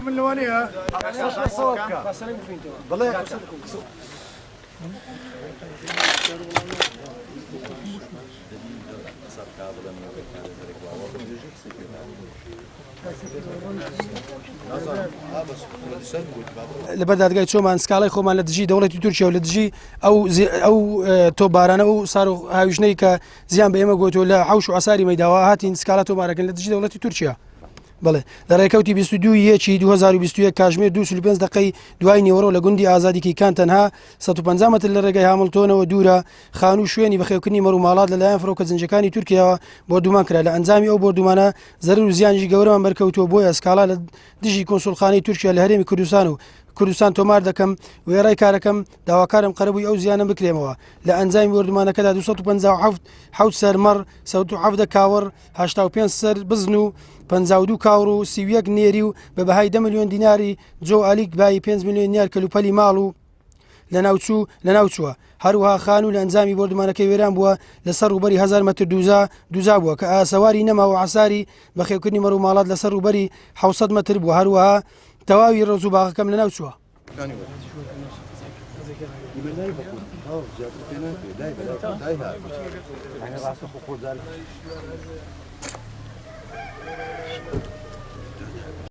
من لوانيها لەبەر دادگای چۆمان سکاڵای خۆمان لە دژی دەوڵەتی تورکیا و لە دژی ئەو تۆبارانە و سار و هاویژنەی کە زیان بە ئێمە گوتۆ لە حوش و عساری مەیداوە هاتین سکاڵە تۆمارەکەن لە دژی دەوڵەتی تورکیا. بڵێ لە ڕێکەوتی 22 2021 کاتژمێر 25 دقەی دوای نێوەڕۆ لە گوندی ئازادیکەی کان تەنها 150 مەتر لە ڕێگای هامڵتۆنەوە دوورە خانوو شوێنی بەخێوکردنی مەڕووماڵات لەلایەن فڕۆکە زنجەکانی تورکیاوە بۆردومان کرا. لە ئەنجامی ئەو بۆردومانە زەرور و زیانجی گەورەمان بەرکەوتووە بۆیە سکاڵا لە دژی کۆنسوڵخانەی تورکیا لە هەرێمی کوردستان و کوردستان تۆمار دەکەم وێڕای کارەکەم داواکارم قەرەبووی ئەو زیانە بکرێمەوە. لە ئەنجامی وەردومانەکەدا 257 سەرمەڕ 7 کاوەڕ 85 سەر بزن و 52 کاوڕ و 31 نێری و بە بەهای 10 ملیۆن دیناری جۆ ئالیک بای 5 ملیۆن دینار کەلوپەلی ماڵ و لە ناوچووە. هەروەها خان و لە ئەنجامی بۆردومانەکەی وێران بووە لەسەر ڕووبەری 1000 مەتر دووزا بووە کە ئاسەواری نەماوە عساری بەخێوکردنی مەڕووماڵات لەسەر ڕووبەری 700 مەتر بووە. هەروەها تەواوی ڕێز و باغەکەم لە ناوچووە.